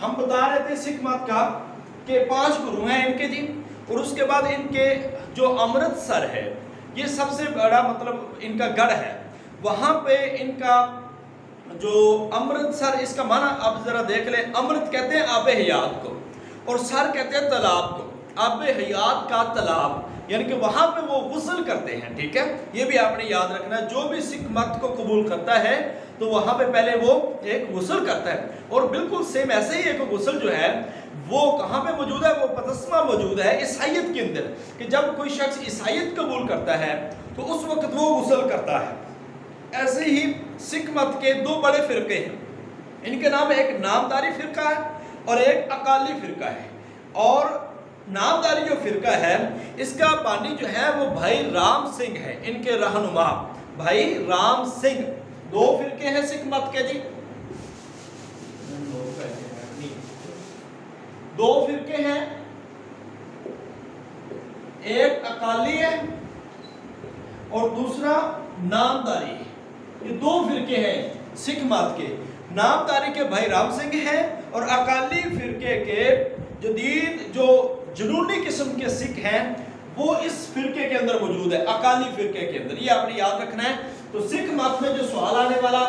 हम बता रहे थे सिख मत का कि 5 गुरु हैं इनके जी, और उसके बाद इनके जो अमृतसर है ये सबसे बड़ा मतलब इनका गढ़ है, वहां पे इनका जो अमृतसर, इसका माना आप जरा देख लें, अमृत कहते हैं आबे हयात को और सर कहते हैं तालाब को, आबे हयात का तालाब, यानी कि वहां पे वो गुस्ल करते हैं। ठीक है, ये भी आपने याद रखना है, जो भी सिख मत को कबूल करता है तो वहां पे पहले वो एक गुस्ल करता है। और बिल्कुल सेम ऐसे ही एक गुस्ल जो है वो कहाँ पे मौजूद है, वो बपतिस्मा मौजूद है ईसाइयत के अंदर, कि जब कोई शख्स ईसाइयत कबूल करता है तो उस वक्त वो गुस्ल करता है। ऐसे ही सिख मत के 2 बड़े फिरके हैं, इनके नाम एक नामदारी फिरका है और एक अकाली फिरका है। और नामदारी जो फिरका है इसका बानी जो है वो भाई राम सिंह है, इनके रहनुमा भाई राम सिंह। 2 फिरके हैं सिख मत के जी, 2 फिरके हैं, एक अकाली है और दूसरा नामदारी है। ये 2 फिरके हैं सिख मत के। नामदारी के भाई राम सिंह हैं और अकाली फिरके के जदीद जो जुनूनी किस्म के सिख हैं वो इस फिरके के अंदर मौजूद है, अकाली फिरके के अंदर। ये आपने याद रखना है। तो सिख मत में जो सवाल आने वाला,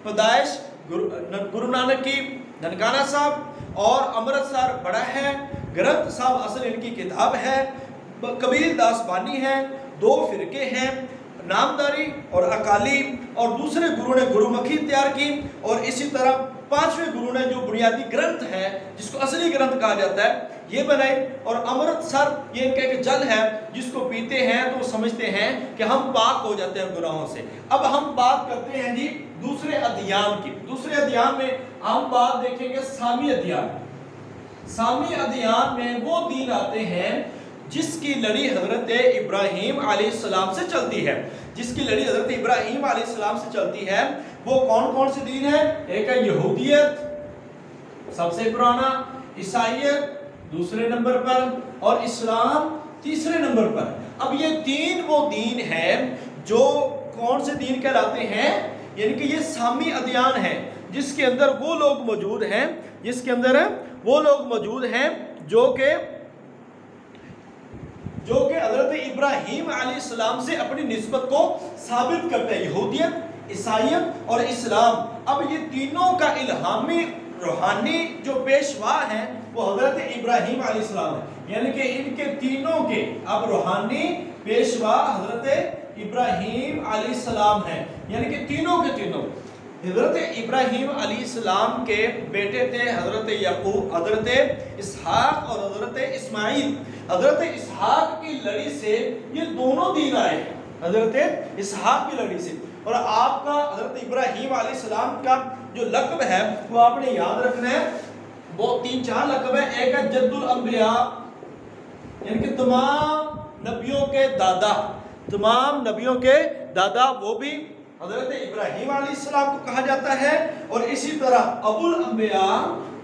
पैदाइश गुरु नानक की, ननकाना साहब और अमृतसर बड़ा है, ग्रंथ साहब असल इनकी किताब है, कबीर दास बानी है, 2 फिरके हैं नामदारी और अकाली, और दूसरे गुरु ने गुरुमुखी तैयार की, और इसी तरह 5वें गुरु ने जो बुनियादी ग्रंथ है जिसको असली ग्रंथ कहा जाता है ये बनाए। और अमृतसर ये इनका एक जल है जिसको पीते हैं तो समझते हैं कि हम पाक हो जाते हैं गुनाहों से। अब हम बात करते हैं जी दूसरे अध्याय की। दूसरे अध्याय में हम बात देखेंगे सामी अध्याय। सामी अध्याय में वो दीन आते हैं जिसकी लड़ी हजरत इब्राहीम अलैहिस्सलाम से चलती है, जिसकी लड़ी हजरत इब्राहीम अलैहिस्सलाम से चलती है। वो कौन कौन से दीन है? एक है यहूदियत सबसे पुराना, ईसाईयत दूसरे नंबर पर और इस्लाम तीसरे नंबर पर। अब ये 3 वो दीन है जो कौन से दीन कहलाते हैं, यानी कि ये सामी अदियान है जिसके अंदर वो लोग मौजूद हैं, जिसके अंदर वो लोग मौजूद हैं जो कि हजरत इब्राहीम अलैहिस्सलाम से अपनी निस्बत को साबित करते हैं, यहूदियत, ईसाईयत और इस्लाम। अब ये तीनों का इल्हामी रूहानी जो पेशवा हैं वो हजरत इब्राहीम अलैहिस्सलाम है, यानी कि इनके तीनों के अब रूहानी पेशवा हजरत इब्राहीम अलैहिस्सलाम हैं, यानी कि तीनों के तीनों। हजरत इब्राहीम अलैहिस्सलाम के बेटे थे हजरत याकूब, हजरत इसहाक और हजरत इस्माइल। हजरत इसहाक की लड़ी से ये दोनों दीन आए, हजरत इसहाक की लड़ी से। और आपका हजरत इब्राहीम अलैहिस्सलाम का जो लक़ब है वो आपने याद रखना है, वो 3-4 लक़ब है। एक है जद्दुल अंबिया, यानी कि तमाम नबियों के दादा, तमाम नबियों के दादा, वो भी हजरत इब्राहीम अलैहिस्सलाम को कहा जाता है। और इसी तरह अबुल अंबिया,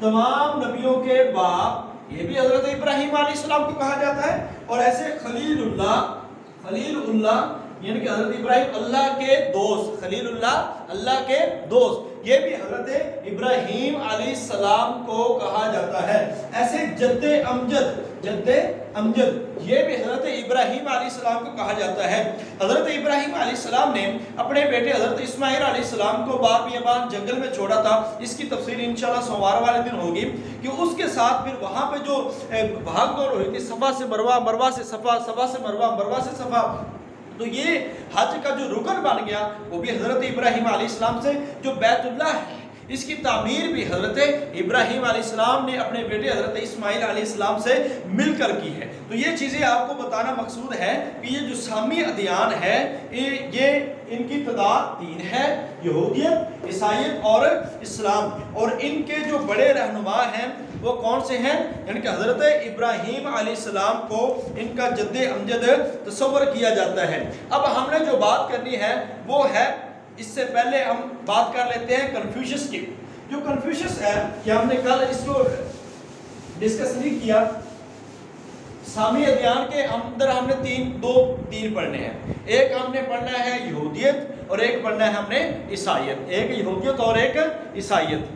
तमाम नबियों के बाप, ये भी हजरत इब्राहीम अलैहिस्सलाम को कहा जाता है। और ऐसे खलीलुल्लाह, खलीलुल्लाह यानी कि हजरत इब्राहीम अल्लाह के दोस्त, खलीलुल्लाह अल्लाह के दोस्त, ये भी हजरत इब्राहीम अलैहिस्सलाम को कहा जाता है। ऐसे जद्दे अमजद, जद्दे अमजद, ये भी हजरत इब्राहीम अलैहिस्सलाम को कहा जाता है। हजरत इब्राहीम अलैहिस्सलाम ने अपने बेटे हजरत इस्माइल अलैहिस्सलाम को बार-बियाबान जंगल में छोड़ा था। इसकी तफसीर इंशाल्लाह सोमवार वाले दिन होगी कि उसके साथ फिर वहाँ पे जो भाग दौड़ हुई थी, सफ़ा से मरवा, मरवा से सफ़ा, सफ़ा से मरवा, मरवा से सफ़ा, तो ये हज का जो रुकन बन गया वो भी हजरत इब्राहीम अलैहिस्सलाम से। जो बैतुल्लाह है इसकी तामीर भी हजरत इब्राहीम अलैहिस्सलाम ने अपने बेटे हजरत इस्माइल अलैहिस्सलाम से मिलकर की है। तो ये चीज़ें आपको बताना मकसूद है कि ये जो सामी अदियान है ये इनकी तादाद 3 है, यहूदियत, ईसाईयत और इस्लाम। और इनके जो बड़े रहनुमा हैं वो कौन से हैं, यानी कि हजरत इब्राहीम अलैहिस्सलाम को इनका जद्दे अमजद तस्वर किया जाता है। अब हमने जो बात करनी है वो है, इससे पहले हम बात कर लेते हैं कन्फ्यूशियस की। जो कन्फ्यूशियस है कि हमने कल इसको डिस्कस नहीं किया, सामी अदियान के अंदर हमने 2 दीन पढ़ने हैं। एक हमने पढ़ना है यहूदियत और एक पढ़ना है हमने ईसाईयत, एक यहूदियत और एक ईसाईयत।